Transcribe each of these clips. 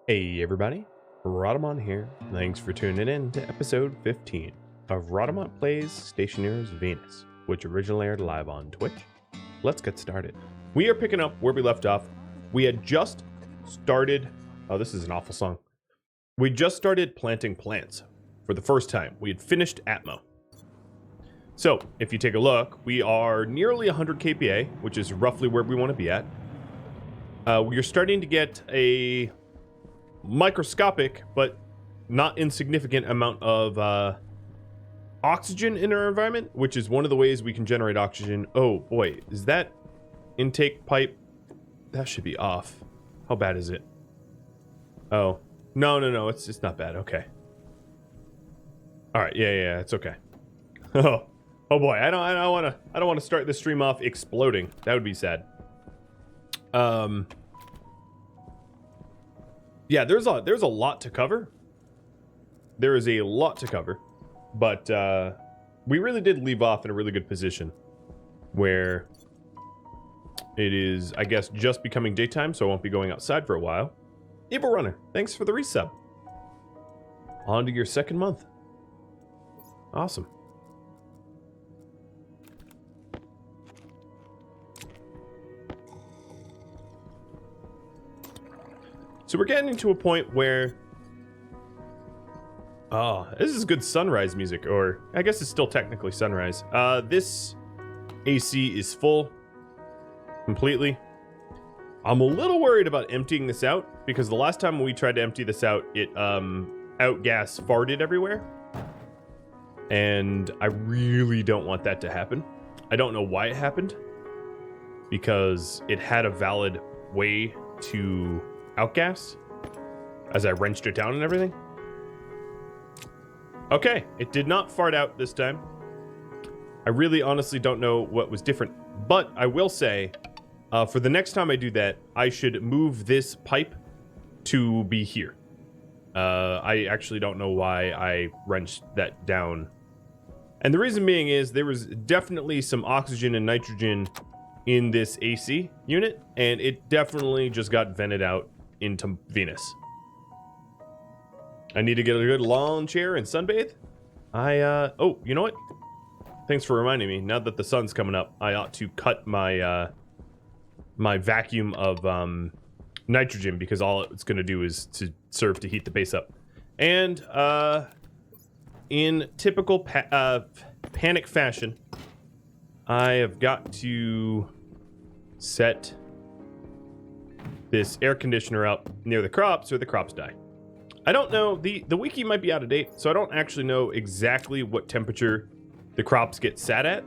Hey everybody, Rhadamant here. Thanks for tuning in to episode 15 of Rhadamant Plays Stationeers Venus, which originally aired live on Twitch. Let's get started. We are picking up where we left off. We had just started... Oh, this is an awful song. We just started planting plants for the first time. We had finished Atmo. So, if you take a look, we are nearly 100 kPa, which is roughly where we want to be at. We're starting to get a microscopic but not insignificant amount of oxygen in our environment, which is one of the ways we can generate oxygen. Oh boy, is that intake pipe? That should be off. How bad is it? Oh, no, it's not bad. Okay. All right, yeah, it's okay. Oh boy, I don't want to start this stream off exploding. That would be sad. Yeah, there's a lot to cover. There is a lot to cover, but we really did leave off in a really good position where it is, I guess, just becoming daytime, so I won't be going outside for a while. Evil Runner, thanks for the resub. On to your second month. Awesome. So we're getting to a point where... Oh, this is good sunrise music, or I guess it's still technically sunrise. This AC is full completely. I'm a little worried about emptying this out, because the last time we tried to empty this out, it outgas farted everywhere. And I really don't want that to happen. I don't know why it happened, because it had a valid way to outgas as I wrenched it down and everything. Okay, it did not fart out this time. I really honestly don't know what was different, but I will say for the next time I do that, I should move this pipe to be here. I actually don't know why I wrenched that down. And the reason being is there was definitely some oxygen and nitrogen in this AC unit, and it definitely just got vented out into Venus. I need to get a good lawn chair and sunbathe. Oh, you know what? Thanks for reminding me. Now that the sun's coming up, I ought to cut my my vacuum of nitrogen, because all it's going to do is to serve to heat the base up. And in typical panic fashion, I have got to set this air conditioner up near the crops, or the crops die. I don't know, the wiki might be out of date, so I don't actually know exactly what temperature the crops get sat at.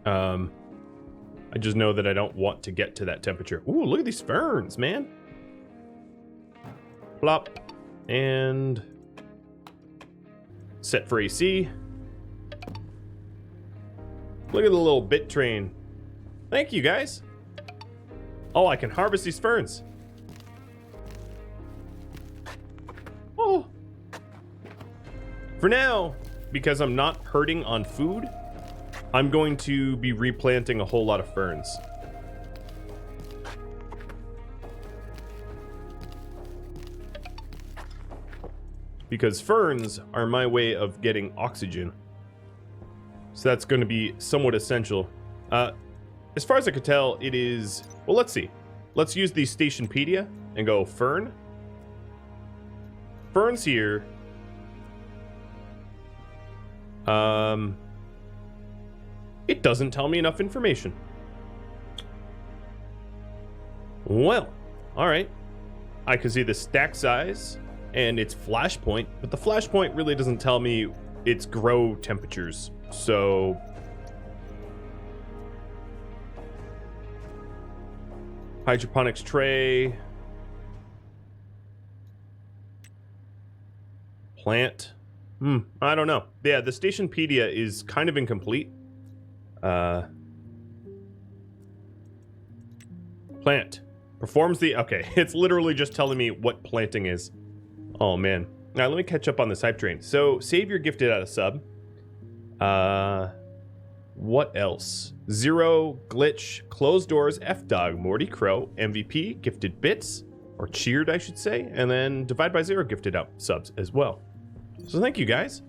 I just know that I don't want to get to that temperature. Ooh, look at these ferns, man. Plop. And set for AC. Look at the little bit train. Thank you, guys. Oh, I can harvest these ferns. Oh. For now, because I'm not hurting on food, I'm going to be replanting a whole lot of ferns. Because ferns are my way of getting oxygen. So that's going to be somewhat essential. As far as I could tell, it is... Well, let's see. Let's use the Stationpedia and go fern. Ferns here. It doesn't tell me enough information. Well, alright. I can see the stack size and its flash point, but the flash point really doesn't tell me its grow temperatures. So... hydroponics tray. Plant. I don't know. Yeah, the Stationpedia is kind of incomplete. Plant. Performs the... Okay, it's literally just telling me what planting is. Oh, man. Now, let me catch up on this hype train. So, Savior gifted out a sub. What else? Zero, Glitch, Closed Doors, F-Dog, Morty Crow, MVP, Gifted Bits, or cheered, I should say, and then Divide by Zero gifted out subs as well. So thank you guys.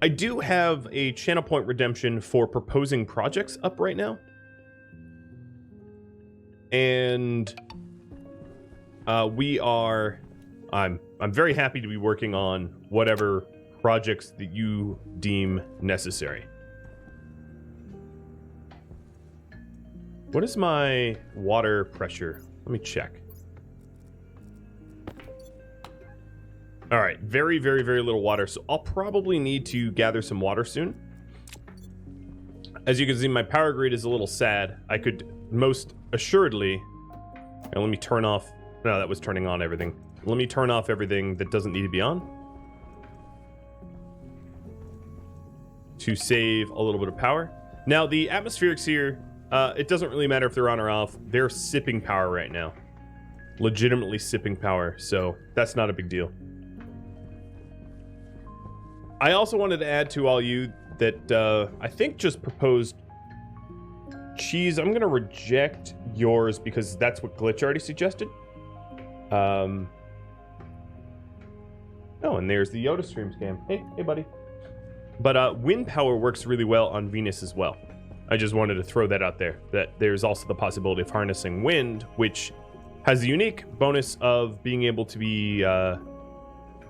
I do have a channel point redemption for proposing projects up right now. And I'm very happy to be working on whatever projects that you deem necessary. What is my water pressure? Let me check. All right, very, very, very little water. So I'll probably need to gather some water soon. As you can see, my power grid is a little sad. I could most assuredly, and let me turn off. No, that was turning on everything. Let me turn off everything that doesn't need to be on to save a little bit of power. Now, the atmospherics here, it doesn't really matter if they're on or off. They're sipping power right now. Legitimately sipping power, so that's not a big deal. I also wanted to add to all you that I think just proposed cheese. I'm going to reject yours because that's what Glitch already suggested. Oh, and there's the Yoda stream scam. Hey, buddy. But wind power works really well on Venus as well. I just wanted to throw that out there, that there's also the possibility of harnessing wind, which has the unique bonus of being able to be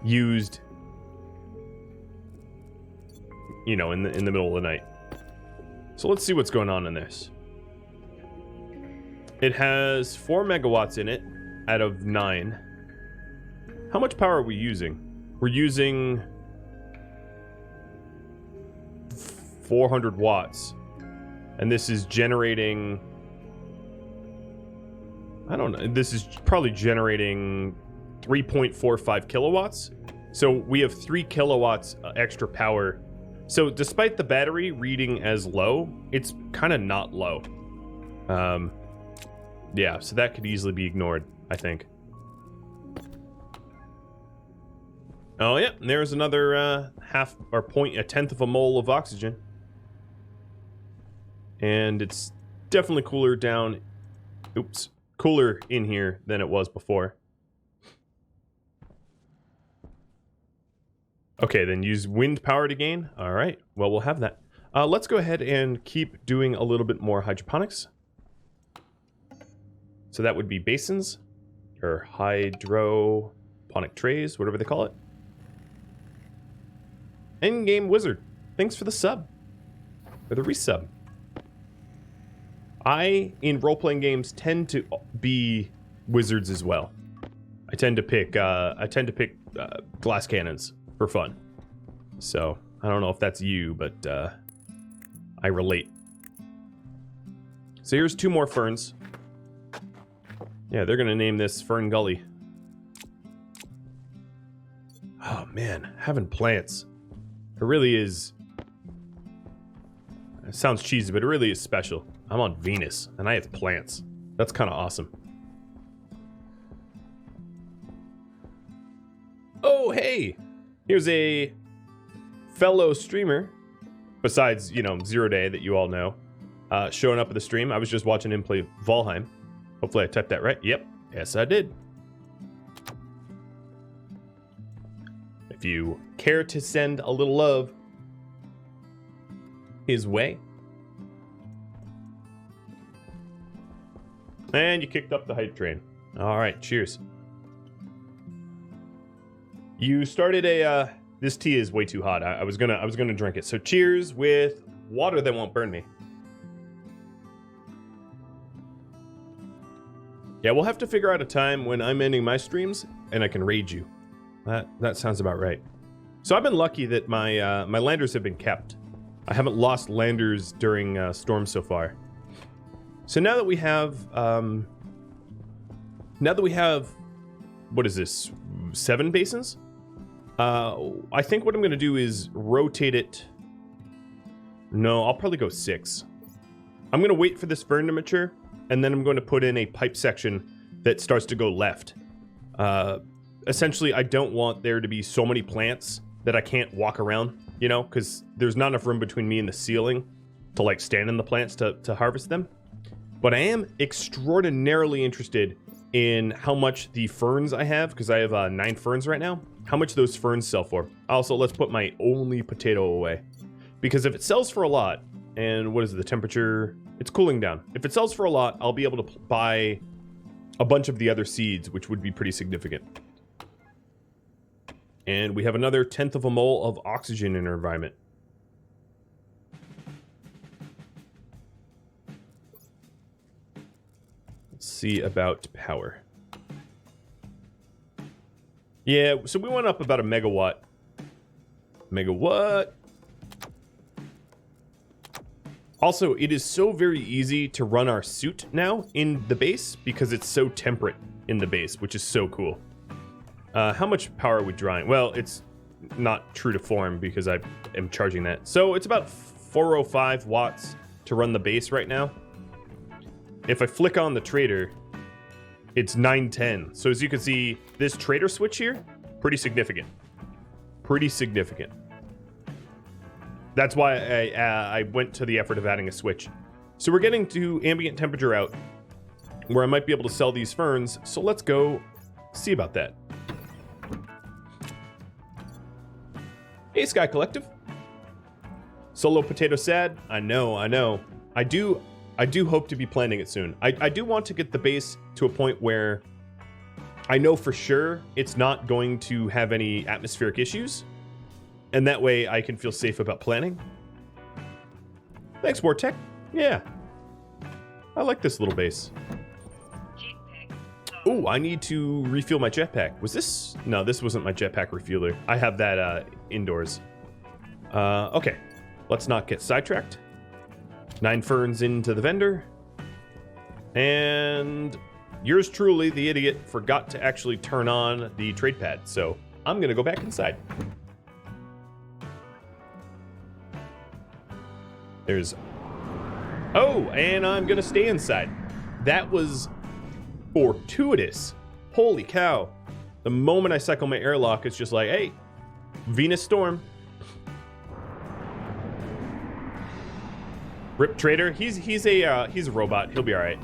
used, you know, in the middle of the night. So let's see what's going on in this. It has 4 megawatts in it out of 9. How much power are we using? We're using 400 watts. And this is generating, I don't know, this is probably generating 3.45 kilowatts. So we have 3 kilowatts extra power. So despite the battery reading as low, it's kind of not low. Yeah, so that could easily be ignored, I think. Oh yeah, there's another a tenth of a mole of oxygen. And it's definitely cooler down, cooler in here than it was before. Okay, then use wind power to gain. All right, well, we'll have that. Let's go ahead and keep doing a little bit more hydroponics. So that would be basins, or hydroponic trays, whatever they call it. Endgame Wizard, thanks for the sub, or the resub. I, in role-playing games, tend to be wizards as well. I tend to pick glass cannons for fun. So, I don't know if that's you, but I relate. So here's 2 more ferns. Yeah, they're gonna name this Fern Gully. Oh man, having plants. It really is... It sounds cheesy, but it really is special. I'm on Venus, and I have plants. That's kind of awesome. Oh, hey! Here's a fellow streamer, besides, you know, Zero Day that you all know, showing up at the stream. I was just watching him play Valheim. Hopefully I typed that right. Yep. Yes, I did. If you care to send a little love his way. And you kicked up the hype train. All right, cheers. You started a this tea is way too hot. I was gonna drink it. So cheers with water that won't burn me. Yeah, we'll have to figure out a time when I'm ending my streams and I can raid you. That sounds about right. So I've been lucky that my my landers have been kept. I haven't lost landers during storms so far. So now that we have what is this, 7 basins? I think what I'm gonna do is rotate it. No, I'll probably go 6. I'm gonna wait for this fern to mature, and then I'm going to put in a pipe section that starts to go left. Essentially, I don't want there to be so many plants that I can't walk around, you know, because there's not enough room between me and the ceiling to like stand in the plants to harvest them. But I am extraordinarily interested in how much the ferns I have, because I have 9 ferns right now, how much those ferns sell for. Also, let's put my only potato away, because if it sells for a lot, and what is the temperature? It's cooling down. If it sells for a lot, I'll be able to buy a bunch of the other seeds, which would be pretty significant. And we have another 1/10 of a mole of oxygen in our environment. Let's see about power. Yeah, so we went up about a megawatt. Megawatt. Also, it is so very easy to run our suit now in the base because it's so temperate in the base, which is so cool. How much power are we drawing? Well, it's not true to form because I am charging that. So it's about 405 watts to run the base right now. If I flick on the trader, it's 910. So as you can see, this trader switch here, pretty significant. Pretty significant. That's why I went to the effort of adding a switch. So we're getting to ambient temperature out, where I might be able to sell these ferns. So let's go see about that. Hey, Sky Collective. Solo potato sad. I know. I do hope to be planning it soon. I do want to get the base to a point where I know for sure it's not going to have any atmospheric issues. And that way I can feel safe about planning. Thanks, Wartech. Yeah. I like this little base. Oh, I need to refuel my jetpack. Was this? No, this wasn't my jetpack refueler. I have that indoors. Okay. Let's not get sidetracked. 9 ferns into the vendor. And yours truly, the idiot, forgot to actually turn on the trade pad. So I'm going to go back inside. There's... Oh, and I'm going to stay inside. That was fortuitous. Holy cow. The moment I cycle my airlock, it's just like, hey, Venus Storm. Rip Trader. He's a robot. He'll be all right.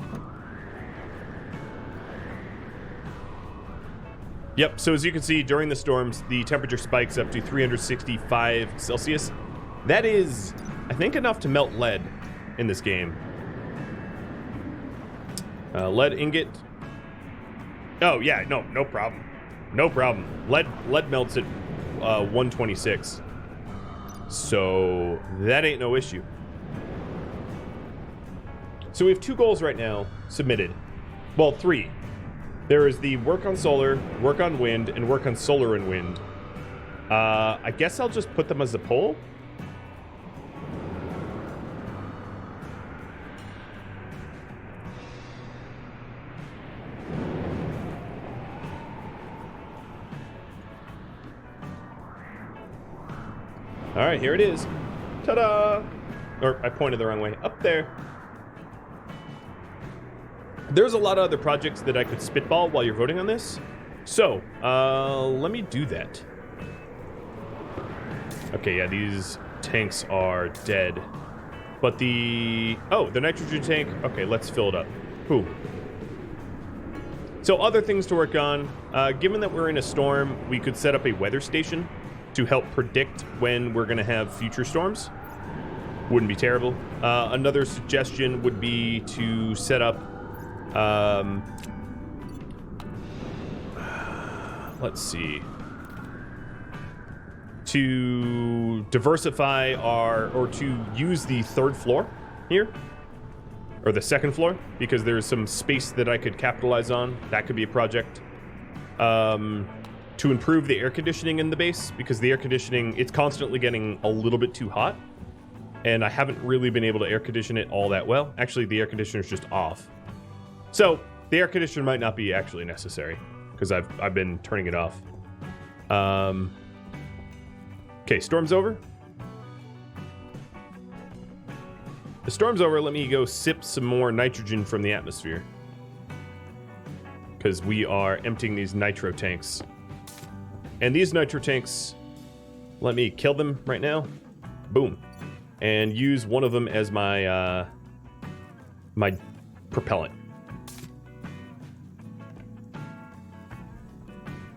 Yep, so as you can see, during the storms, the temperature spikes up to 365 Celsius. That is, I think, enough to melt lead in this game. Lead ingot. Oh, yeah, no problem. No problem. Lead melts at 126. So that ain't no issue. So we have 2 goals right now submitted. Well, 3. There is the work on solar, work on wind, and work on solar and wind. I guess I'll just put them as a poll. All right, here it is. Ta-da! Or I pointed the wrong way. Up there. There's a lot of other projects that I could spitball while you're voting on this. So, let me do that. Okay, yeah, these tanks are dead. But the nitrogen tank, okay, let's fill it up. Boom. So other things to work on. Given that we're in a storm, we could set up a weather station to help predict when we're going to have future storms. Wouldn't be terrible. Another suggestion would be to set up, let's see, to diversify or to use the 3rd floor here, or the 2nd floor, because there's some space that I could capitalize on. That could be a project. To improve the air conditioning in the base, because the air conditioning, it's constantly getting a little bit too hot, and I haven't really been able to air condition it all that well. Actually, the air conditioner's just off. So the air conditioner might not be actually necessary, because I've been turning it off. Okay, storm's over. The storm's over. Let me go sip some more nitrogen from the atmosphere, because we are emptying these nitro tanks. And these nitro tanks, let me kill them right now. Boom. And use one of them as my my propellant.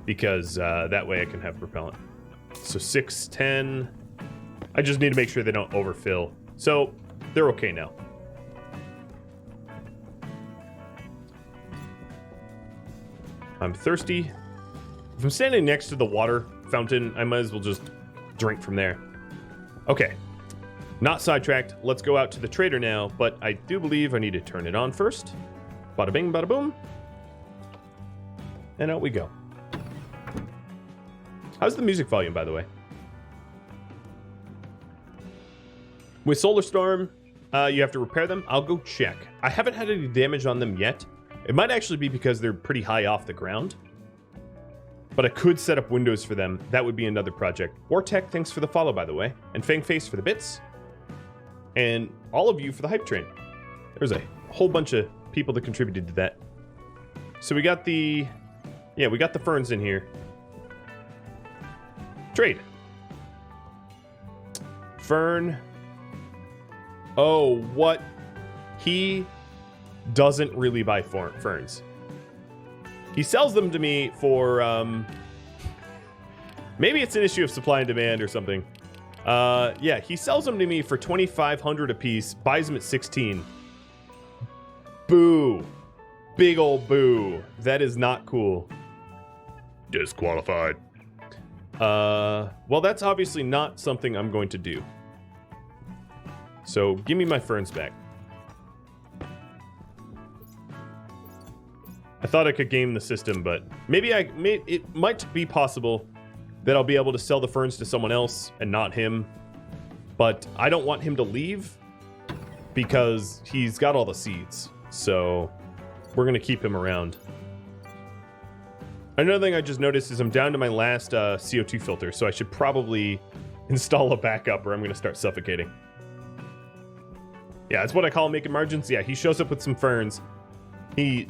because that way I can have propellant. So 6, 10. I just need to make sure they don't overfill. So they're okay now. I'm thirsty. If I'm standing next to the water fountain, I might as well just drink from there. Okay. Not sidetracked. Let's go out to the trader now, but I do believe I need to turn it on first. Bada bing, bada boom. And out we go. How's the music volume, by the way? With Solar Storm, you have to repair them. I'll go check. I haven't had any damage on them yet. It might actually be because they're pretty high off the ground. But I could set up windows for them. That would be another project. Wartech, thanks for the follow, by the way. And Fangface for the bits. And all of you for the hype train. There's a whole bunch of people that contributed to that. So we got the... Yeah, we got the ferns in here. Trade. Fern. Oh, what? He doesn't really buy ferns. He sells them to me for, maybe it's an issue of supply and demand or something. Yeah, he sells them to me for 2,500 a piece, buys them at 16. Boo. Big old boo. That is not cool. Disqualified. Well, that's obviously not something I'm going to do. So, give me my ferns back. I thought I could game the system, but maybe it might be possible that I'll be able to sell the ferns to someone else and not him. But I don't want him to leave because he's got all the seeds. So we're going to keep him around. Another thing I just noticed is I'm down to my last CO2 filter, so I should probably install a backup or I'm going to start suffocating. Yeah, that's what I call making margins. Yeah, he shows up with some ferns. He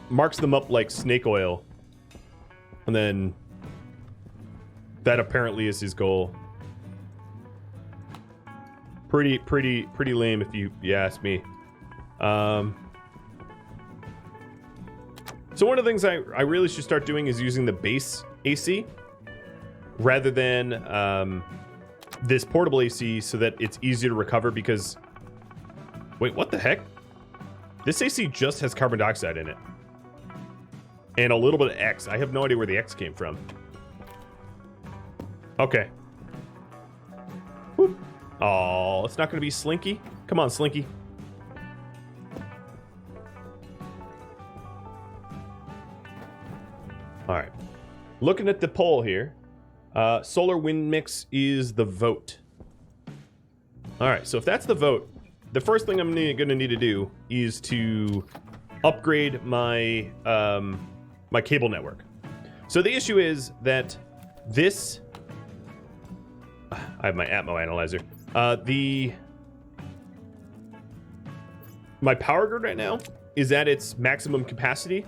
marks them up like snake oil. And then that apparently is his goal. Pretty lame if you ask me. So one of the things I really should start doing is using the base AC rather than this portable AC so that it's easier to recover because... Wait, what the heck? This AC just has carbon dioxide in it. And a little bit of X. I have no idea where the X came from. Okay. Whoop. Oh, it's not going to be Slinky? Come on, Slinky. Alright. Looking at the poll here. Solar wind mix is the vote. Alright, so if that's the vote, the first thing I'm going to need to do is to upgrade my my cable network. So the issue is that this... I have my Atmo analyzer. My power grid right now is at its maximum capacity.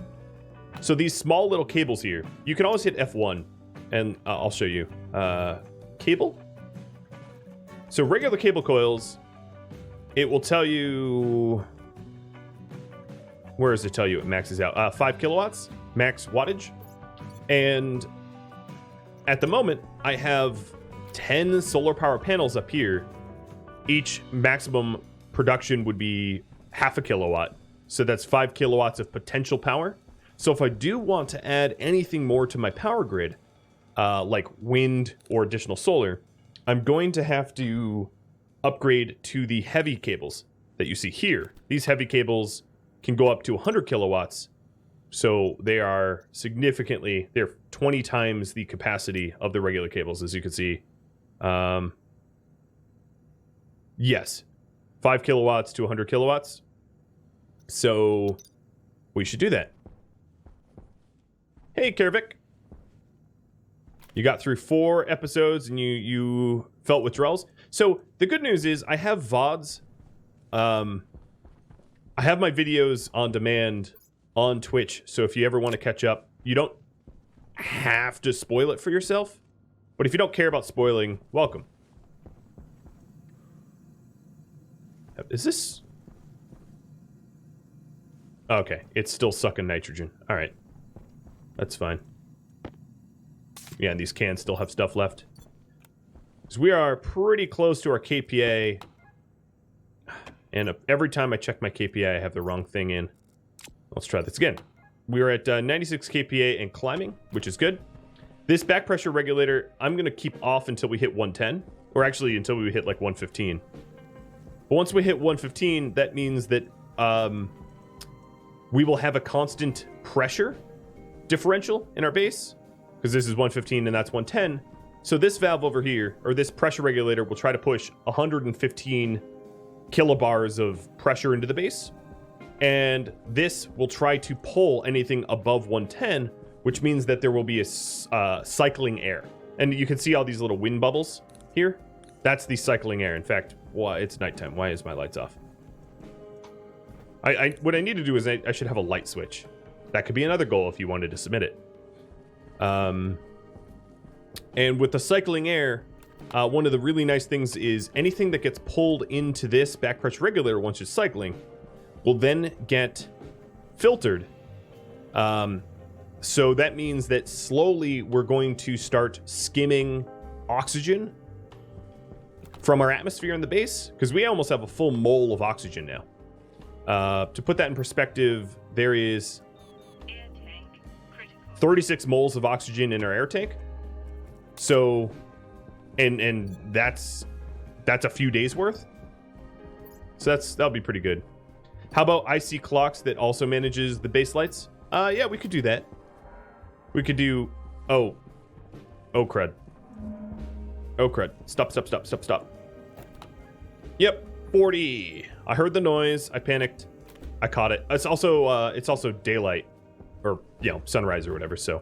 So these small little cables here, you can always hit F1 and I'll show you. Cable? So regular cable coils, it will tell you... Where does it tell you it maxes out? 5 kilowatts, max wattage. And at the moment, I have 10 solar power panels up here. Each maximum production would be half a kilowatt. So that's 5 kilowatts of potential power. So if I do want to add anything more to my power grid, like wind or additional solar, I'm going to have to upgrade to the heavy cables that you see here. These heavy cables can go up to 100 kilowatts. So they are significantly, they're 20 times the capacity of the regular cables, as you can see. Yes, 5 kilowatts to 100 kilowatts. So we should do that. Hey, Kervik. You got through 4 episodes and you felt withdrawals. So the good news is I have VODs. I have my videos on demand on Twitch. So if you ever want to catch up, you don't have to spoil it for yourself. But if you don't care about spoiling, welcome. Is this... Okay, it's still sucking nitrogen. All right. That's fine. Yeah, and these cans still have stuff left. So we are pretty close to our KPA. And every time I check my KPA, I have the wrong thing in. Let's try this again. We're at 96 KPA and climbing, which is good. This back pressure regulator, I'm going to keep off until we hit 110. Or actually, until we hit like 115. But once we hit 115, that means that we will have a constant pressure differential in our base. Because this is 115 and that's 110. So this valve over here, or this pressure regulator, will try to push 115 kilobars of pressure into the base. And this will try to pull anything above 110, which means that there will be a cycling air. And you can see all these little wind bubbles here. That's the cycling air. In fact, it's nighttime. Why is my lights off? What I need to do is I should have a light switch. That could be another goal if you wanted to submit it. And with the cycling air, one of the really nice things is anything that gets pulled into this back pressure regulator once it's cycling will then get filtered. So that means that slowly we're going to start skimming oxygen from our atmosphere in the base, because we almost have a full mole of oxygen now. To put that in perspective, there is 36 moles of oxygen in our air tank. So, and that's a few days worth. So that'll be pretty good. How about IC clocks that also manages the base lights? Yeah, we could do that. We could do, oh crud. Oh crud. Stop. Yep, 40. I heard the noise. I panicked. I caught it. It's also daylight, or sunrise or whatever. So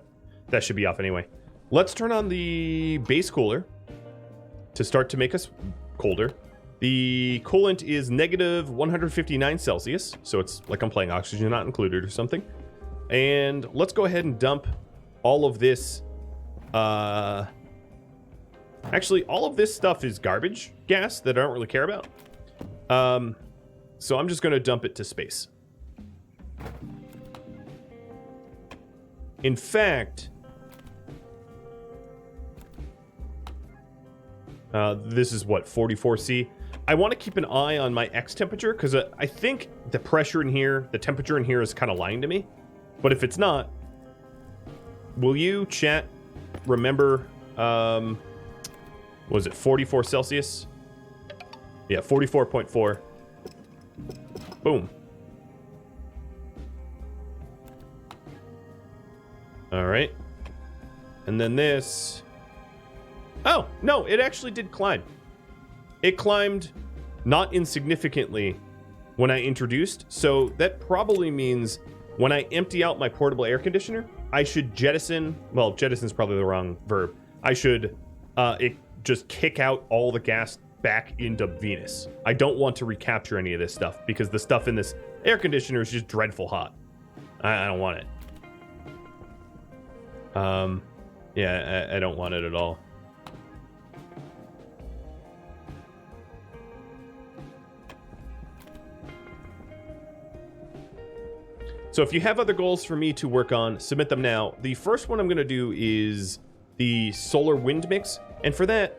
that should be off anyway. Let's turn on the base cooler to start to make us colder. The coolant is negative 159 Celsius, so it's like I'm playing oxygen not included or something. And let's go ahead and dump all of this. Actually, all of this stuff is garbage gas that I don't really care about. So I'm just going to dump it to space. In fact, this is what, 44C? I want to keep an eye on my X temperature, because I think the pressure in here, the temperature in here is kind of lying to me. But if it's not, will you, chat, remember, was it 44 Celsius? Yeah, 44.4. Boom. All right. And then this. Oh, no, it actually did climb. It climbed not insignificantly when I introduced. So that probably means when I empty out my portable air conditioner, I should jettison. Well, jettison's probably the wrong verb. I should just kick out all the gas back into Venus. I don't want to recapture any of this stuff because the stuff in this air conditioner is just dreadful hot. I don't want it. Yeah, I don't want it at all. So if you have other goals for me to work on, submit them now. The first one I'm going to do is the solar wind mix. And for that,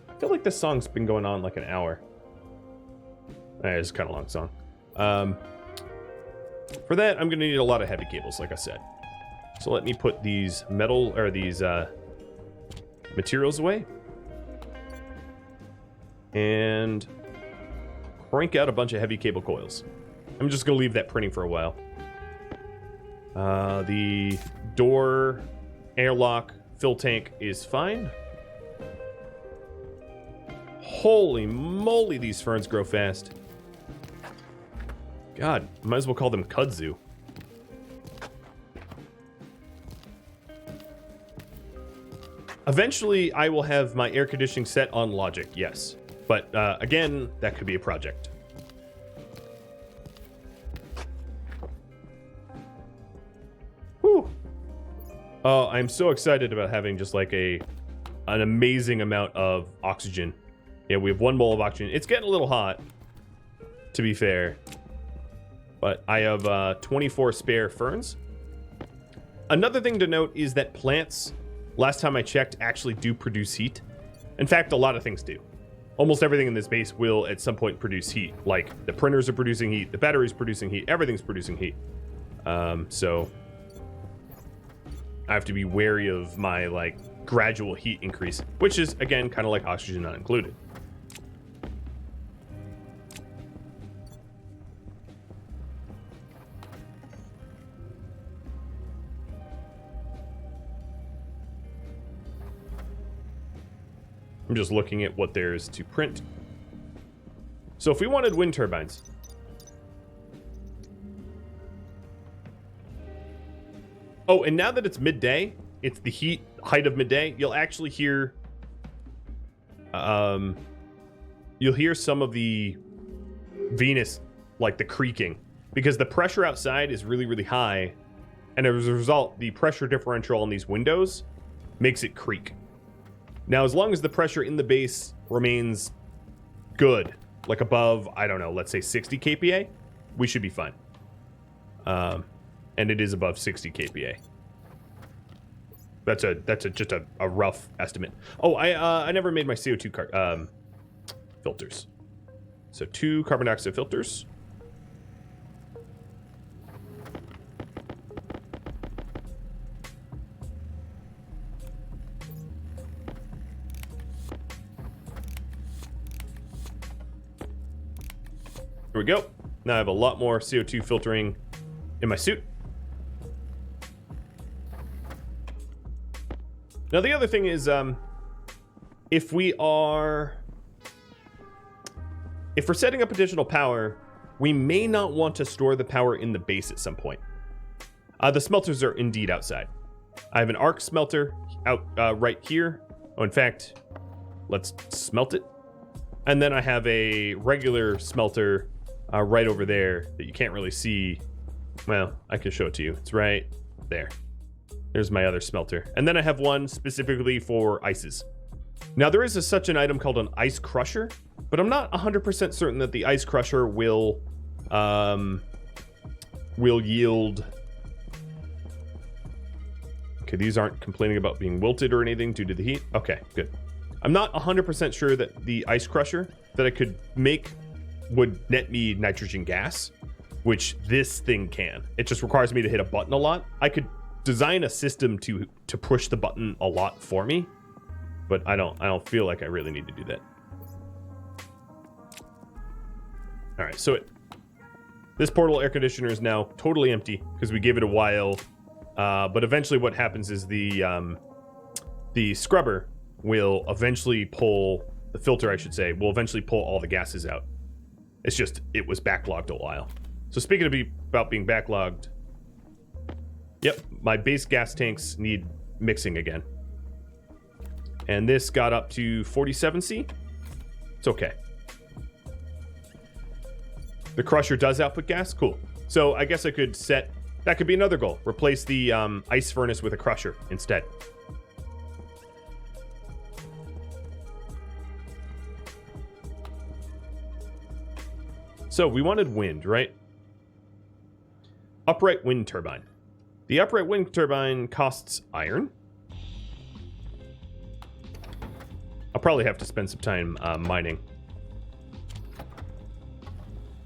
I feel like this song's been going on like an hour. It's kind of a long song. For that, I'm going to need a lot of heavy cables, like I said. So let me put these materials away. And crank out a bunch of heavy cable coils. I'm just going to leave that printing for a while. The door airlock fill tank is fine. Holy moly, these ferns grow fast. God, might as well call them kudzu. Eventually, I will have my air conditioning set on logic, yes. But again, that could be a project. Whew. Oh, I'm so excited about having just like an amazing amount of oxygen. Yeah, we have 1 mole of oxygen. It's getting a little hot, to be fair. But I have 24 spare ferns. Another thing to note is that plants, last time I checked, actually do produce heat. In fact, a lot of things do. Almost everything in this base will at some point produce heat. Like the printers are producing heat, the battery's producing heat, everything's producing heat. So I have to be wary of my like gradual heat increase, which is again kind of like oxygen not included. I'm just looking at what there is to print. So if we wanted wind turbines, oh, and now that it's midday, it's the height of midday, you'll actually hear you'll hear some of the Venus, like the creaking, because the pressure outside is really, really high, and as a result, the pressure differential on these windows makes it creak. Now, as long as the pressure in the base remains good, like above, I don't know, let's say 60 kPa, we should be fine. And it is above 60 kPa. That's just a rough estimate. Oh, I never made my CO2 filters. So 2 carbon dioxide filters. Here we go. Now I have a lot more CO2 filtering in my suit. Now the other thing is, if we're setting up additional power, we may not want to store the power in the base at some point. The smelters are indeed outside. I have an arc smelter out right here. Oh, in fact, let's smelt it. And then I have a regular smelter right over there that you can't really see. Well, I can show it to you. It's right there. There's my other smelter. And then I have one specifically for ices. Now there is such an item called an ice crusher, but I'm not 100% certain that the ice crusher will yield. Okay, these aren't complaining about being wilted or anything due to the heat. Okay, good. I'm not 100% sure that the ice crusher that I could make would net me nitrogen gas, which this thing can. It just requires me to hit a button a lot. I could design a system to push the button a lot for me, but I don't feel like I really need to do that. All right, so this portable air conditioner is now totally empty because we gave it a while. But eventually, what happens is the scrubber will eventually pull the filter. I should say will eventually pull all the gases out. It's just it was backlogged a while. So speaking about being backlogged, yep, my base gas tanks need mixing again. And this got up to 47C. It's okay. The crusher does output gas. Cool. So I guess I could set, that could be another goal. Replace the ice furnace with a crusher instead. So we wanted wind, right? Upright wind turbine. The upright wind turbine costs iron. I'll probably have to spend some time mining.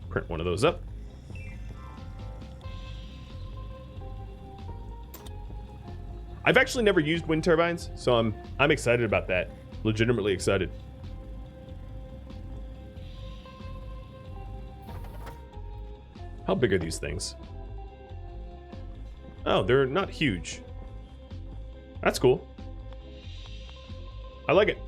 Print one of those up. I've actually never used wind turbines, so I'm excited about that. Legitimately excited. How big are these things? Oh, they're not huge. That's cool. I like it.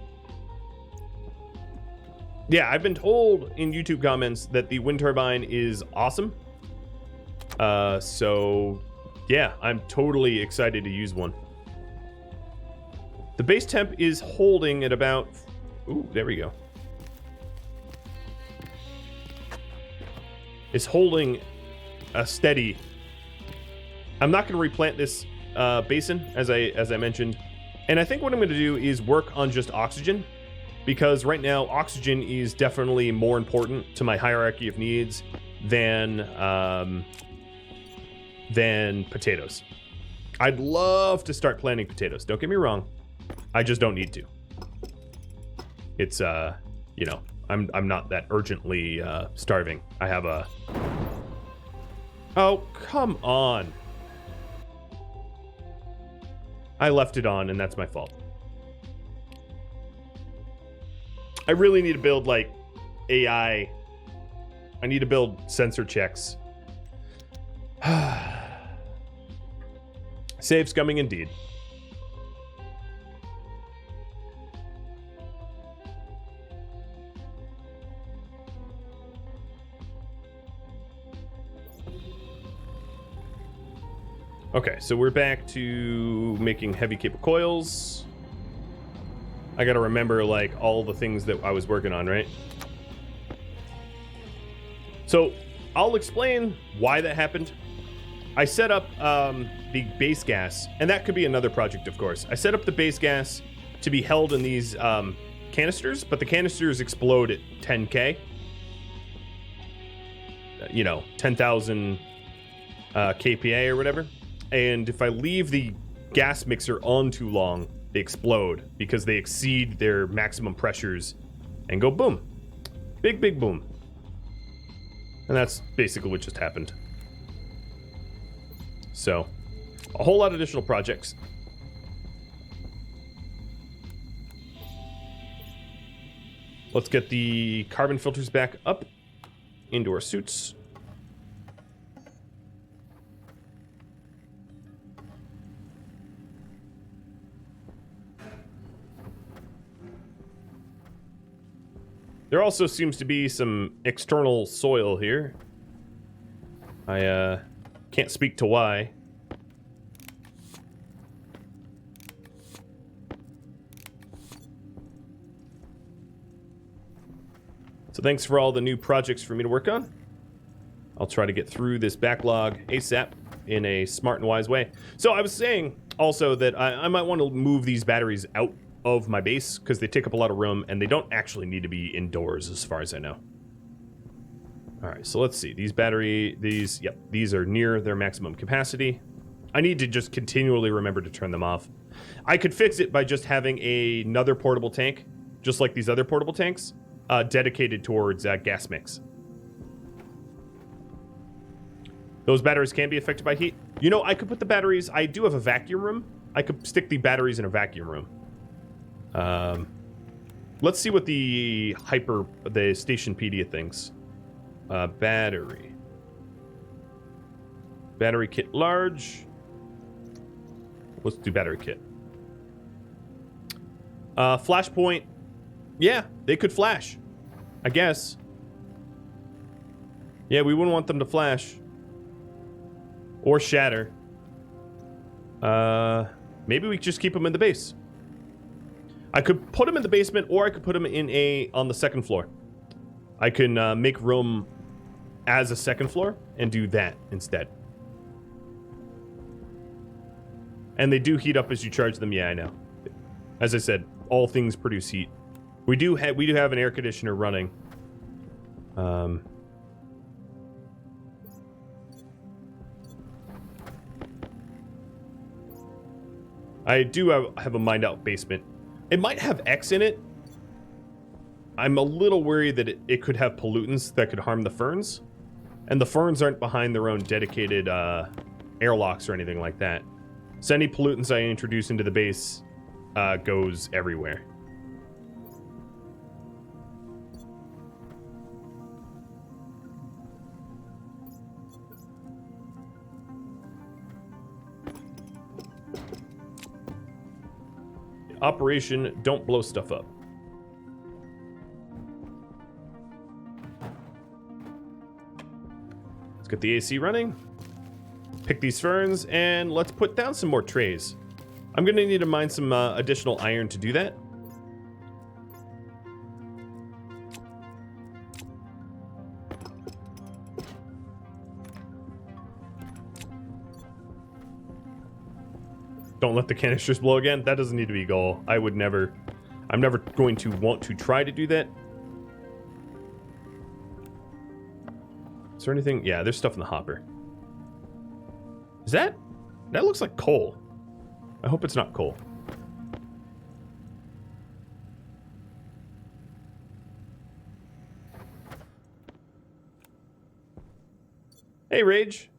Yeah, I've been told in YouTube comments that the wind turbine is awesome. So yeah, I'm totally excited to use one. The base temp is holding at about, ooh, there we go. It's holding a steady. I'm not going to replant this basin as I mentioned, and I think what I'm going to do is work on just oxygen, because right now oxygen is definitely more important to my hierarchy of needs than potatoes. I'd love to start planting potatoes. Don't get me wrong. I just don't need to. It's, you know, I'm not that urgently starving. I have a... Oh, come on. I left it on, and that's my fault. I really need to build, like, AI. I need to build sensor checks. Saves coming indeed. Okay, so we're back to making heavy cable coils. I gotta remember, like, all the things that I was working on, right? So, I'll explain why that happened. I set up the base gas, and that could be another project, of course. I set up the base gas to be held in these canisters, but the canisters explode at 10K. You know, 10,000 kPa or whatever. And if I leave the gas mixer on too long, they explode because they exceed their maximum pressures and go boom. Big, big boom. And that's basically what just happened. So, a whole lot of additional projects. Let's get the carbon filters back up into our suits. There also seems to be some external soil here. I can't speak to why. So thanks for all the new projects for me to work on. I'll try to get through this backlog ASAP in a smart and wise way. So I was saying also that I might want to move these batteries out of my base because they take up a lot of room and they don't actually need to be indoors as far as I know. All right, so let's see. These these are near their maximum capacity. I need to just continually remember to turn them off. I could fix it by just having another portable tank, just like these other portable tanks, dedicated towards gas mix. Those batteries can be affected by heat. You know, I could put the batteries... I do have a vacuum room. I could stick the batteries in a vacuum room. Let's see what the Stationpedia thinks. Battery kit large. Let's do battery kit. Flashpoint. Yeah, they could flash, I guess. Yeah, we wouldn't want them to flash or shatter. Maybe we just keep them in the base. I could put them in the basement, or I could put them on the second floor. I can make room as a second floor and do that instead. And they do heat up as you charge them. Yeah, I know. As I said, all things produce heat. We do have an air conditioner running. I do have a mined out basement. It might have X in it. I'm a little worried that it could have pollutants that could harm the ferns. And the ferns aren't behind their own dedicated airlocks or anything like that. So any pollutants I introduce into the base goes everywhere. Operation Don't Blow Stuff Up. Let's get the AC running. Pick these ferns, and let's put down some more trays. I'm going to need to mine some additional iron to do that. Don't let the canisters blow again. That doesn't need to be a goal. I'm never going to want to try to do that. Is there anything? Yeah, there's stuff in the hopper. Is that? That looks like coal. I hope it's not coal. Hey, Rage.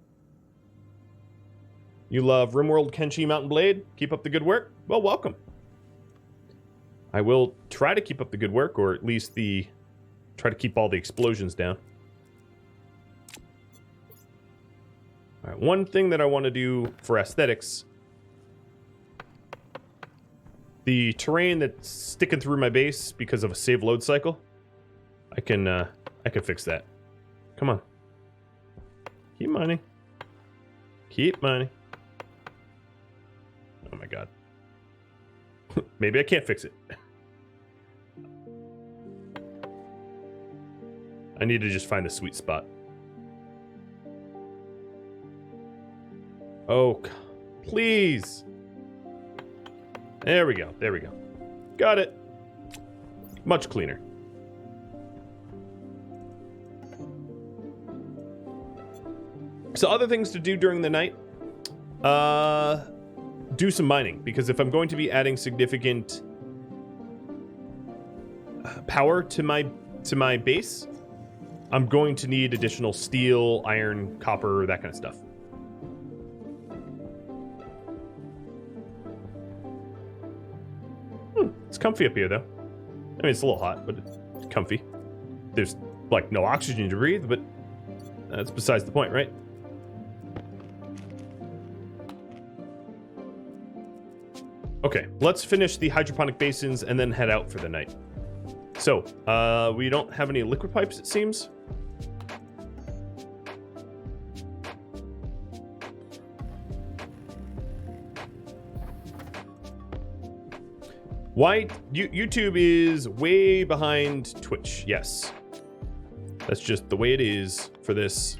You love RimWorld Kenshi Mountain Blade? Keep up the good work? Well, welcome. I will try to keep up the good work, or at least try to keep all the explosions down. All right, one thing that I want to do for aesthetics, the terrain that's sticking through my base because of a save load cycle, I can fix that. Come on. Keep mining. Keep mining. Oh my god. Maybe I can't fix it. I need to just find the sweet spot. Oh, please. There we go. There we go. Got it. Much cleaner. So other things to do during the night, do some mining, because if I'm going to be adding significant power to my base, I'm going to need additional steel, iron, copper, that kind of stuff. It's comfy up here, though. I mean, it's a little hot, but it's comfy. There's, like, no oxygen to breathe, but that's besides the point, right? Okay, let's finish the hydroponic basins and then head out for the night. So, we don't have any liquid pipes, it seems. Why? YouTube is way behind Twitch, yes. That's just the way it is for this.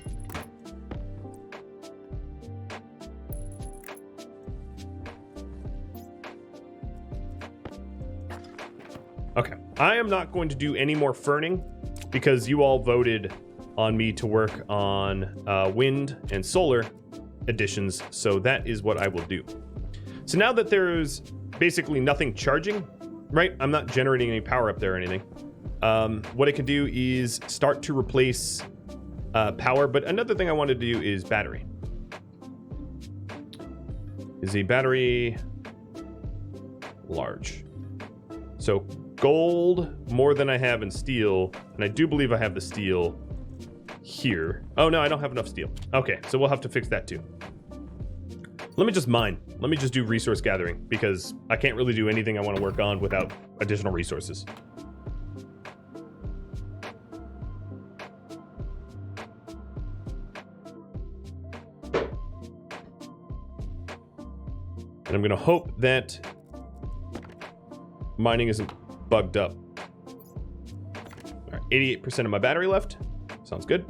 Okay, I am not going to do any more ferning because you all voted on me to work on wind and solar additions, so that is what I will do. So now that there's basically nothing charging, right? I'm not generating any power up there or anything. What I can do is start to replace power, but another thing I wanted to do is battery. Is the battery large? So gold more than I have in steel, and I do believe I have the steel here. Oh no, I don't have enough steel. Okay, so we'll have to fix that too. Let me just mine. Let me just do resource gathering, because I can't really do anything I want to work on without additional resources. And I'm going to hope that mining isn't bugged up. All right, 88% of my battery left. Sounds good.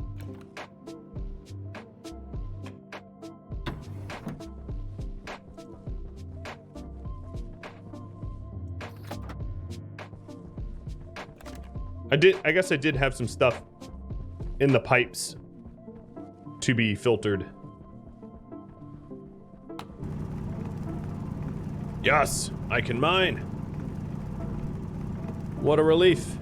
I guess I did have some stuff in the pipes to be filtered. Yes, I can mine. What a relief.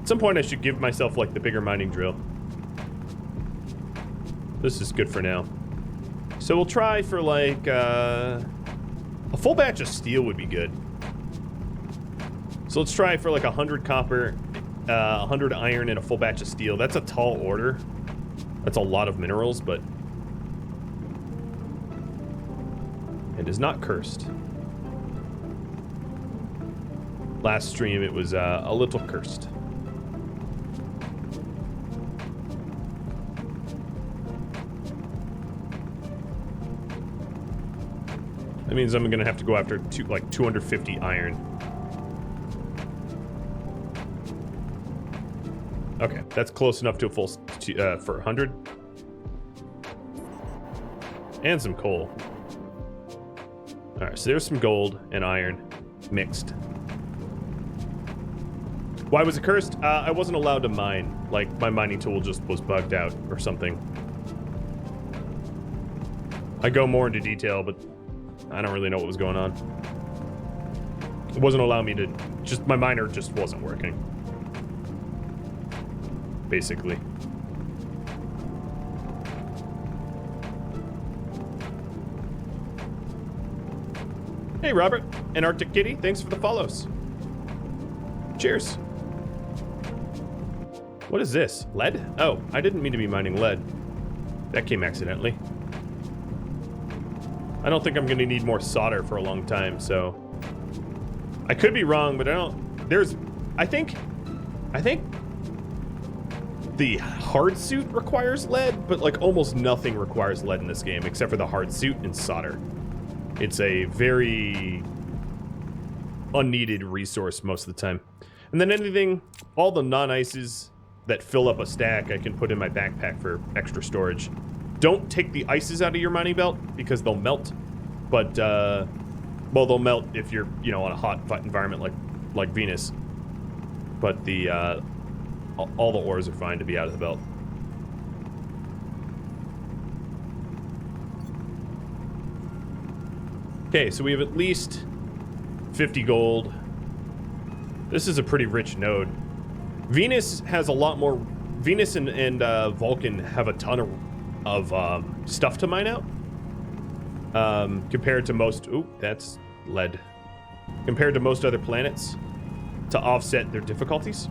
At some point I should give myself like the bigger mining drill. This is good for now. So we'll try for like a full batch of steel would be good. So let's try for like 100 copper, 100 iron, and a full batch of steel. That's a tall order. That's a lot of minerals, but it is not cursed. Last stream it was a little cursed. That means I'm gonna have to go after 250 iron. Okay, that's close enough to a full for 100. And some coal. All right, so there's some gold and iron mixed. Why was it cursed? I wasn't allowed to mine. Like, my mining tool just was bugged out or something. I go more into detail, but I don't really know what was going on. It wasn't allowing me to... Just, my miner just wasn't working. Basically. Hey, Robert and Arctic Kitty, thanks for the follows. Cheers. What is this? Lead? Oh, I didn't mean to be mining lead. That came accidentally. I don't think I'm going to need more solder for a long time, so... I could be wrong, but I don't... There's... I think the hard suit requires lead, but like almost nothing requires lead in this game, except for the hard suit and solder. It's a very unneeded resource most of the time. And then anything, all the non-ices that fill up a stack, I can put in my backpack for extra storage. Don't take the ices out of your mining belt because they'll melt. But, well, they'll melt if you're, you know, on a hot environment like Venus. But the, all the ores are fine to be out of the belt. Okay, so we have at least 50 gold. This is a pretty rich node. Venus has a lot more... Venus and Vulcan have a ton of stuff to mine out. Compared to most... Ooh, that's lead. Compared to most other planets to offset their difficulties.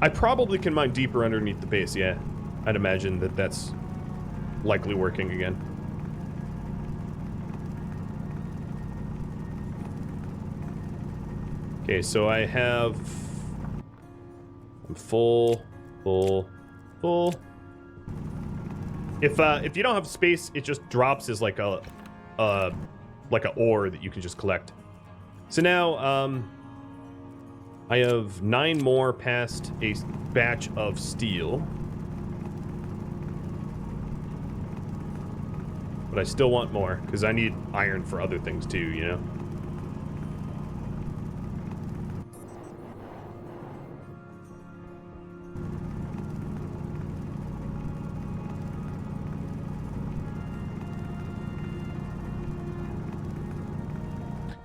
I probably can mine deeper underneath the base, yeah. I'd imagine that that's likely working again. Okay, so I have... I'm full. If you don't have space, it just drops as like a ore that you can just collect. So now, I have 9 more past a batch of steel. But I still want more, because I need iron for other things too, you know?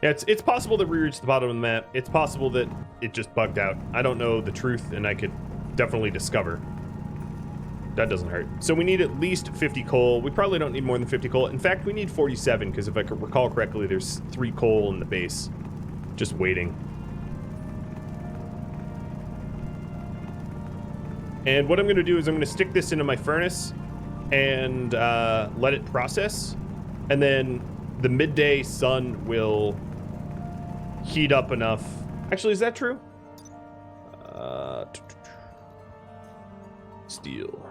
Yeah, it's possible that we reached the bottom of the map. It's possible that it just bugged out. I don't know the truth, and I could definitely discover. That doesn't hurt. So we need at least 50 coal. We probably don't need more than 50 coal. In fact, we need 47, because if I could recall correctly, there's 3 coal in the base. Just waiting. And what I'm going to do is I'm going to stick this into my furnace and let it process. And then the midday sun will heat up enough. Actually, is that true? Steel.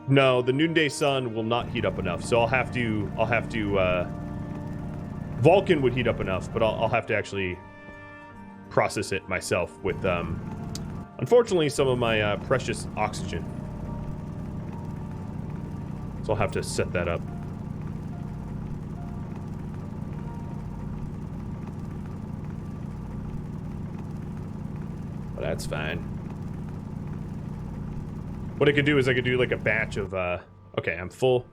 No, the noonday sun will not heat up enough, so I'll have to, Vulcan would heat up enough, but I'll have to actually process it myself with, unfortunately, some of my, precious oxygen. So I'll have to set that up. But that's fine. What I could do is I could do like a batch of, okay, I'm full.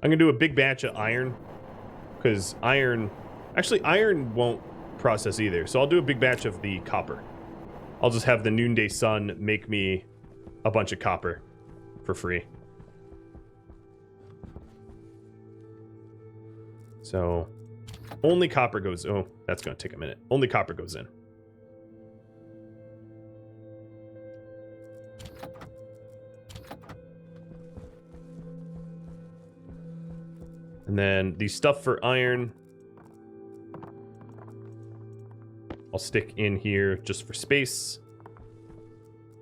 I'm gonna do a big batch of iron, because iron, actually iron won't process either. So I'll do a big batch of the copper. I'll just have the noonday sun make me a bunch of copper for free. So only copper goes, oh, that's gonna take a minute. Only copper goes in. And then the stuff for iron, I'll stick in here just for space.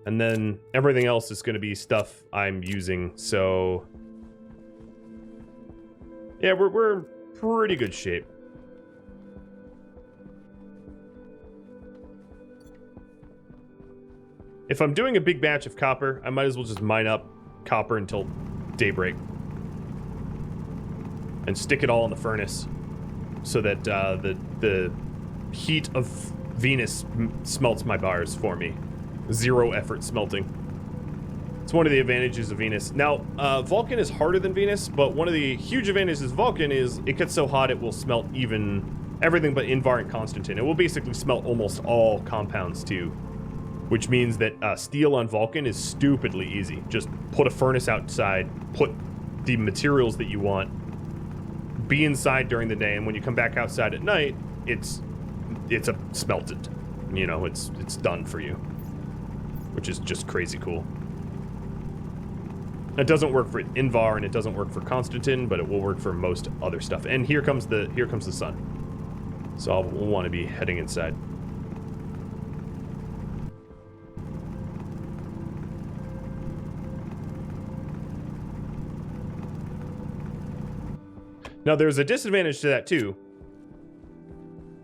And then everything else is going to be stuff I'm using. So yeah, we're in pretty good shape. If I'm doing a big batch of copper, I might as well just mine up copper until daybreak. and stick it all in the furnace so that the heat of Venus smelts my bars for me. 0 effort smelting. It's one of the advantages of Venus. Now, Vulcan is harder than Venus, but one of the huge advantages of Vulcan is it gets so hot it will smelt everything but Invar and Constantin. It will basically smelt almost all compounds too, which means that steel on Vulcan is stupidly easy. Just put a furnace outside, put the materials that you want, be inside during the day, and when you come back outside at night, it's smelted. You know, it's done for you, which is just crazy cool. It doesn't work for Invar and it doesn't work for Constantin, but it will work for most other stuff. And here comes the sun. So we'll want to be heading inside. Now there's a disadvantage to that too.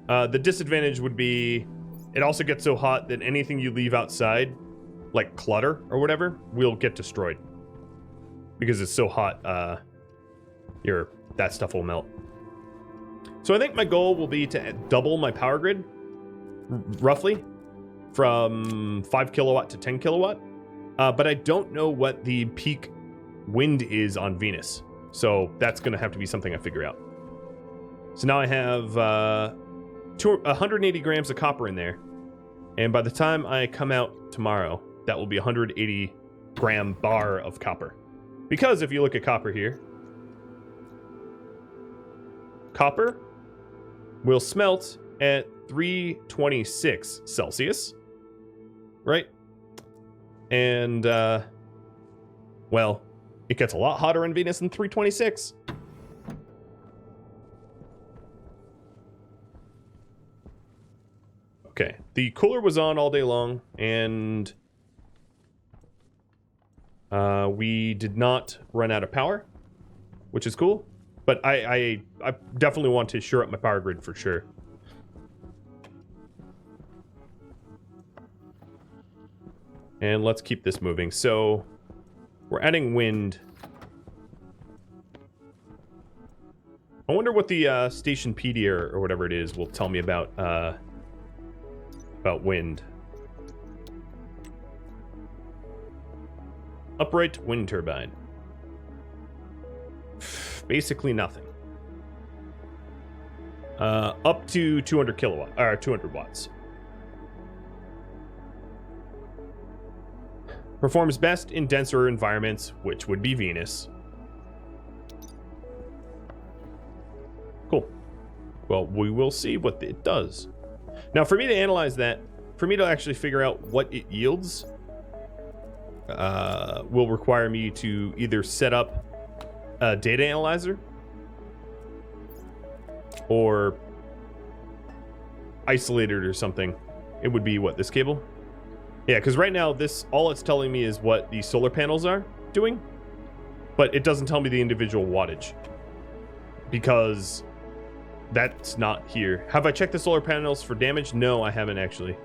The disadvantage would be it also gets so hot that anything you leave outside, like clutter or whatever, will get destroyed. Because it's so hot, that stuff will melt. So I think my goal will be to double my power grid, roughly, from 5 kilowatt to 10 kilowatt. But I don't know what the peak wind is on Venus. So that's going to have to be something I figure out. So now I have 180 grams of copper in there. And by the time I come out tomorrow, that will be 180 gram bar of copper. Because if you look at copper here, copper will smelt at 326 Celsius, right? And, well, it gets a lot hotter in Venus than 326. Okay, the cooler was on all day long, and we did not run out of power, which is cool. But I definitely want to shore up my power grid for sure. And let's keep this moving. So we're adding wind. I wonder what the Stationpedia or whatever it is will tell me about wind. Upright wind turbine. Basically nothing. Up to 200 kilowatt or 200 watts. Performs best in denser environments, which would be Venus. Cool. Well, we will see what it does. Now, for me to analyze that, for me to actually figure out what it yields, will require me to either set up a data analyzer or isolate it or something. It would be what, this cable? Yeah, because right now this all it's telling me is what the solar panels are doing, but it doesn't tell me the individual wattage because that's not here. Have I checked the solar panels for damage? No, I haven't actually.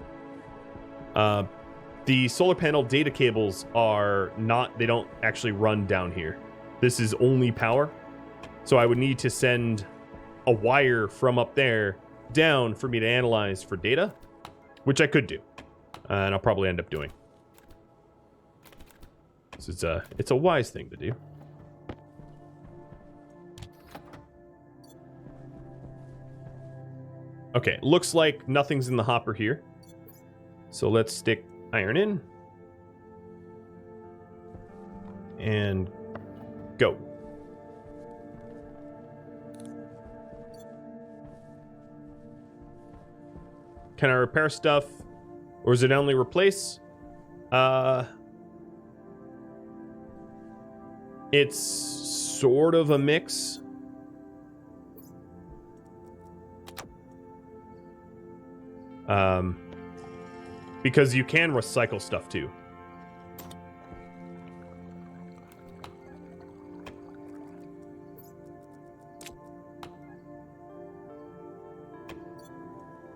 The solar panel data cables are not, they don't actually run down here. This is only power. So I would need to send a wire from up there down for me to analyze for data, which I could do. And I'll probably end up doing. So it's a wise thing to do. Okay, looks like nothing's in the hopper here. So let's stick iron in. And go. Can I repair stuff? Or is it only replace? It's sort of a mix. Because you can recycle stuff too.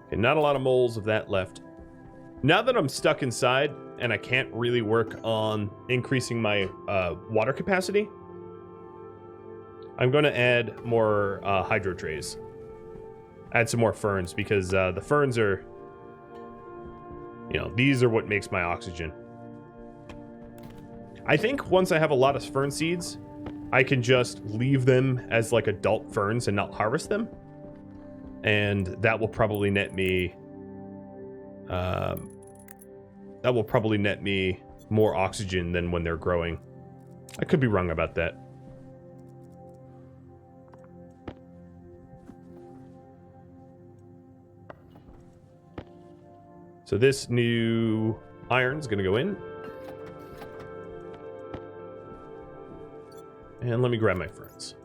Okay, not a lot of moles of that left. Now that I'm stuck inside and I can't really work on increasing my water capacity, I'm going to add more hydro trays. Add some more ferns, because the ferns are, you know, these are what makes my oxygen. I think once I have a lot of fern seeds, I can just leave them as like adult ferns and not harvest them. And that will probably net me more oxygen than when they're growing. I could be wrong about that. So this new iron is going to go in. And let me grab my ferns.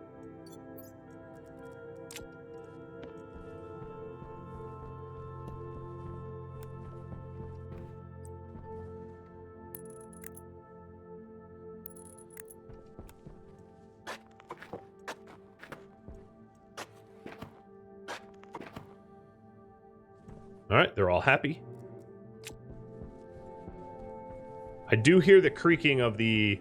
All right, they're all happy. I do hear the creaking of the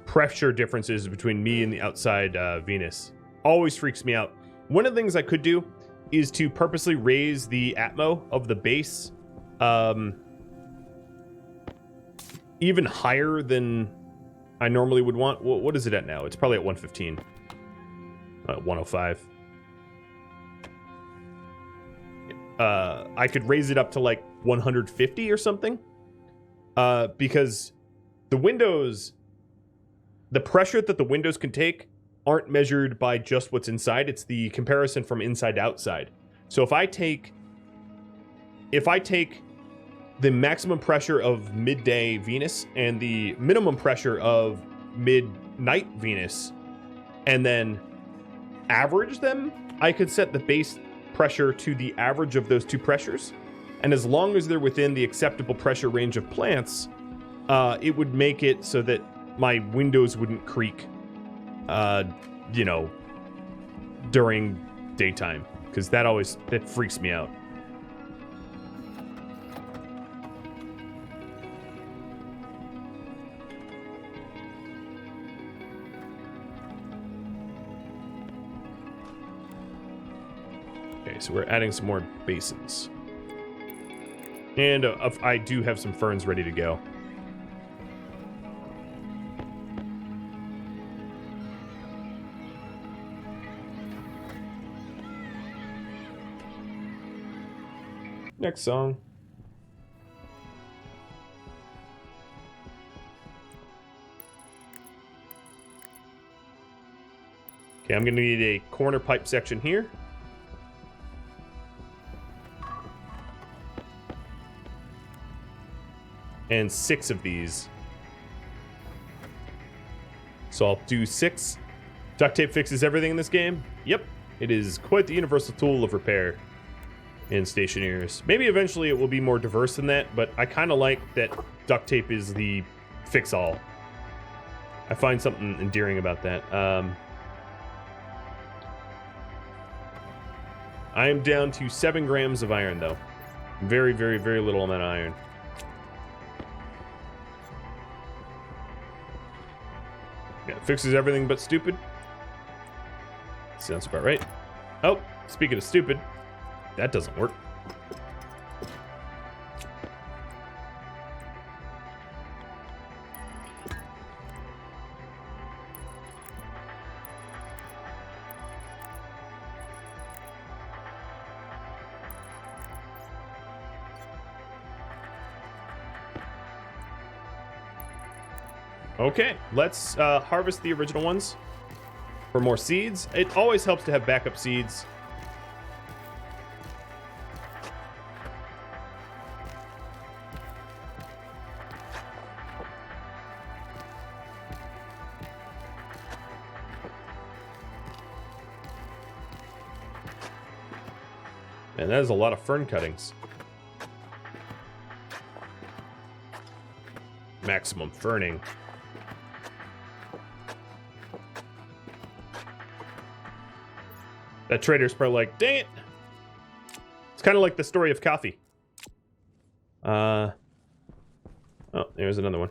pressure differences between me and the outside Venus. Always freaks me out. One of the things I could do is to purposely raise the atmo of the base even higher than I normally would want. What is it at now? It's probably at 115. 105. I could raise it up to like 150 or something. Because the windows, the pressure that the windows can take aren't measured by just what's inside. It's the comparison from inside to outside. So if I take the maximum pressure of midday Venus and the minimum pressure of midnight Venus and then average them, I could set the base pressure to the average of those two pressures. And as long as they're within the acceptable pressure range of plants, it would make it so that my windows wouldn't creak, you know, during daytime, because that freaks me out. Okay, so we're adding some more basins. And I do have some ferns ready to go. Next song. Okay, I'm going to need a corner pipe section here. And 6 of these. So I'll do 6. Duct tape fixes everything in this game. Yep, it is quite the universal tool of repair in Stationeers. Maybe eventually it will be more diverse than that, but I kind of like that duct tape is the fix-all. I find something endearing about that. I am down to 7 grams of iron, though. Very, very, very little amount of iron. Yeah, fixes everything but stupid. Sounds about right. Oh, speaking of stupid, that doesn't work. Okay, let's harvest the original ones for more seeds. It always helps to have backup seeds. And that is a lot of fern cuttings. Maximum ferning. That trader's probably like, dang it. It's kind of like the story of coffee. Oh, there's another one.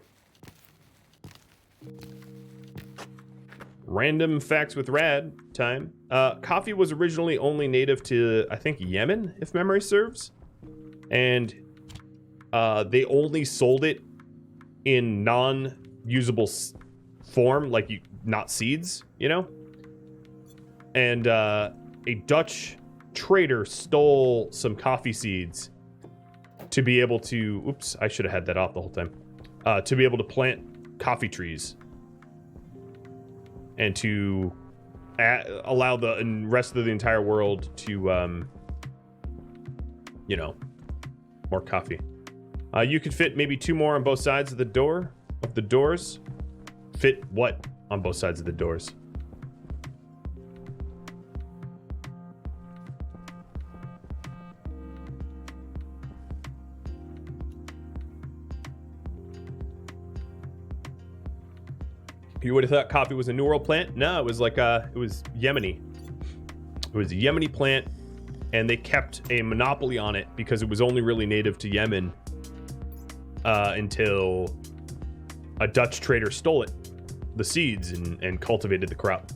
Random facts with Rad time. Coffee was originally only native to, I think, Yemen, if memory serves. And they only sold it in non-usable form, like not seeds, you know? And a Dutch trader stole some coffee seeds to be able to, oops, I should have had that off the whole time, to be able to plant coffee trees and to allow the rest of the entire world to, you know, more coffee. You could fit maybe 2 more on both sides of the doors. Fit what on both sides of the doors? You would have thought coffee was a New World plant. No, it was like it was Yemeni. It was a Yemeni plant, and they kept a monopoly on it because it was only really native to Yemen until a Dutch trader stole it, the seeds, and cultivated the crop.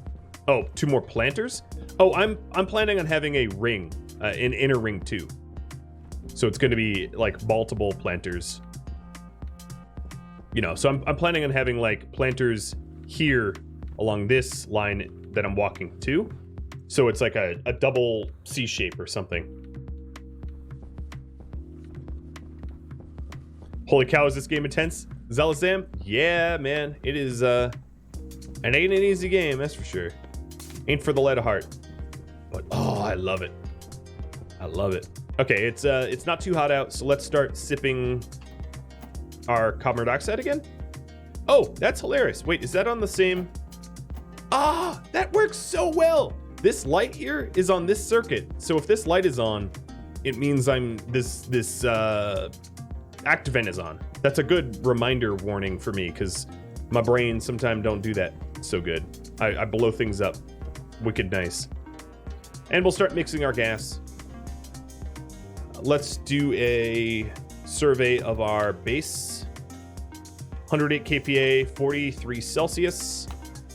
Oh, 2 more planters? Oh, I'm planning on having a ring, an inner ring too. So it's going to be like multiple planters. You know, so I'm planning on having like planters here along this line that I'm walking to. So it's like a double C shape or something. Holy cow, is this game intense? Zelazam? Yeah, man. It is, it ain't an easy game, that's for sure. Ain't for the light of heart. But, oh, I love it. I love it. Okay, it's not too hot out, so let's start sipping our carbon dioxide again. Oh, that's hilarious. Wait, is that on the same? Ah, that works so well. This light here is on this circuit. So if this light is on, it means I'm this active vent is on. That's a good reminder warning for me because my brain sometimes don't do that so good. I blow things up wicked nice. And we'll start mixing our gas. Let's do a survey of our base. 108 kPa, 43 Celsius,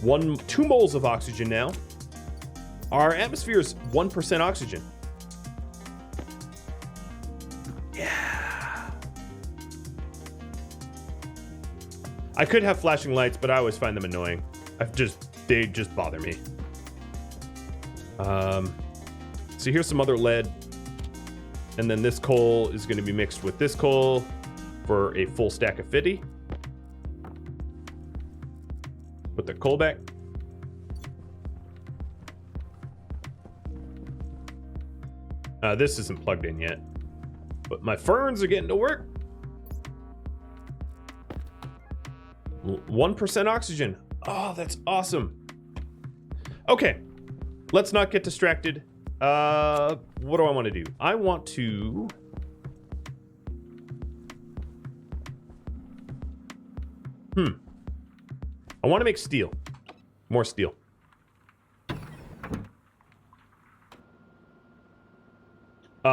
2 moles of oxygen now. Our atmosphere is 1% oxygen. Yeah. I could have flashing lights, but I always find them annoying. They just bother me. So here's some other lead. And then this coal is going to be mixed with this coal for a full stack of 50. Put the coal back. This isn't plugged in yet, but my ferns are getting to work. 1% oxygen. Oh, that's awesome. Okay, let's not get distracted. What do I want to do? I want to... I want to make steel. More steel.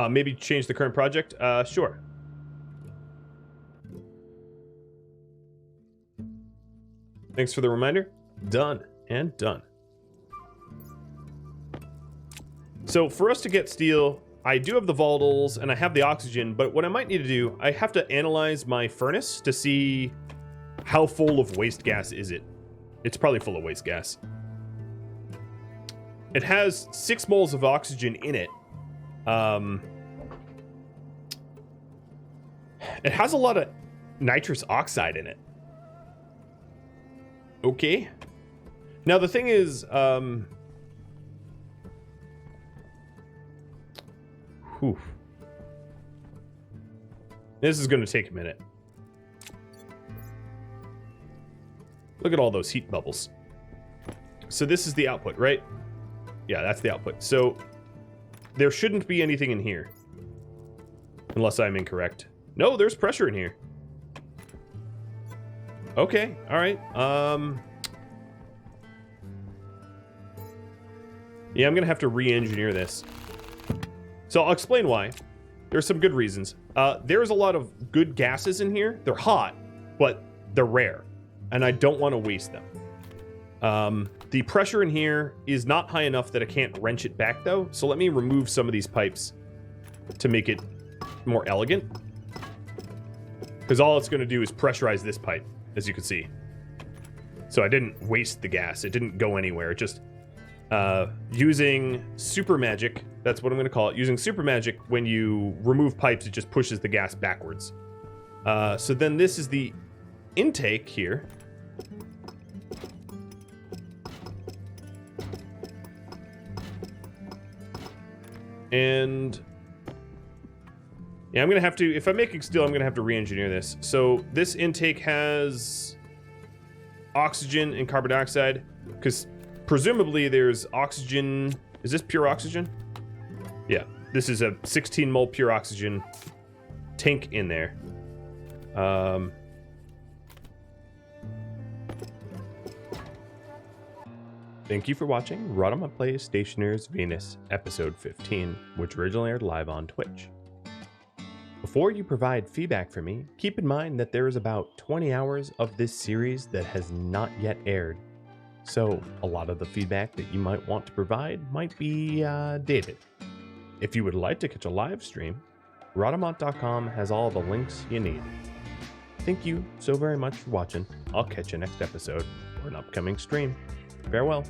Maybe change the current project? Sure. Thanks for the reminder. Done and done. So for us to get steel, I do have the volatiles and I have the oxygen, but what I might need to do, I have to analyze my furnace to see how full of waste gas is it. It's probably full of waste gas. It has 6 moles of oxygen in it. It has a lot of nitrous oxide in it. Okay. Now the thing is, this is going to take a minute. Look at all those heat bubbles. So this is the output, right? Yeah, that's the output. So there shouldn't be anything in here. Unless I'm incorrect. No, there's pressure in here. Okay, all right. Yeah, I'm going to have to re-engineer this. So I'll explain why. There's some good reasons. There's a lot of good gases in here. They're hot, but they're rare. And I don't want to waste them. The pressure in here is not high enough that I can't wrench it back though. So let me remove some of these pipes to make it more elegant. Because all it's going to do is pressurize this pipe, as you can see. So I didn't waste the gas. It didn't go anywhere. It just, using super magic, that's what I'm going to call it. Using super magic, when you remove pipes, it just pushes the gas backwards. So then this is the intake here. And yeah, I'm going to have to, if I'm making steel, I'm going to have to re-engineer this. So this intake has oxygen and carbon dioxide, because presumably there's oxygen. Is this pure oxygen? Yeah, this is a 16 mole pure oxygen tank in there. Thank you for watching Rhadamant Plays Stationeers Venus, episode 15, which originally aired live on Twitch. Before you provide feedback for me, keep in mind that there is about 20 hours of this series that has not yet aired. So a lot of the feedback that you might want to provide might be dated. If you would like to catch a live stream, Rhadamant.com has all the links you need. Thank you so very much for watching. I'll catch you next episode or an upcoming stream. Farewell.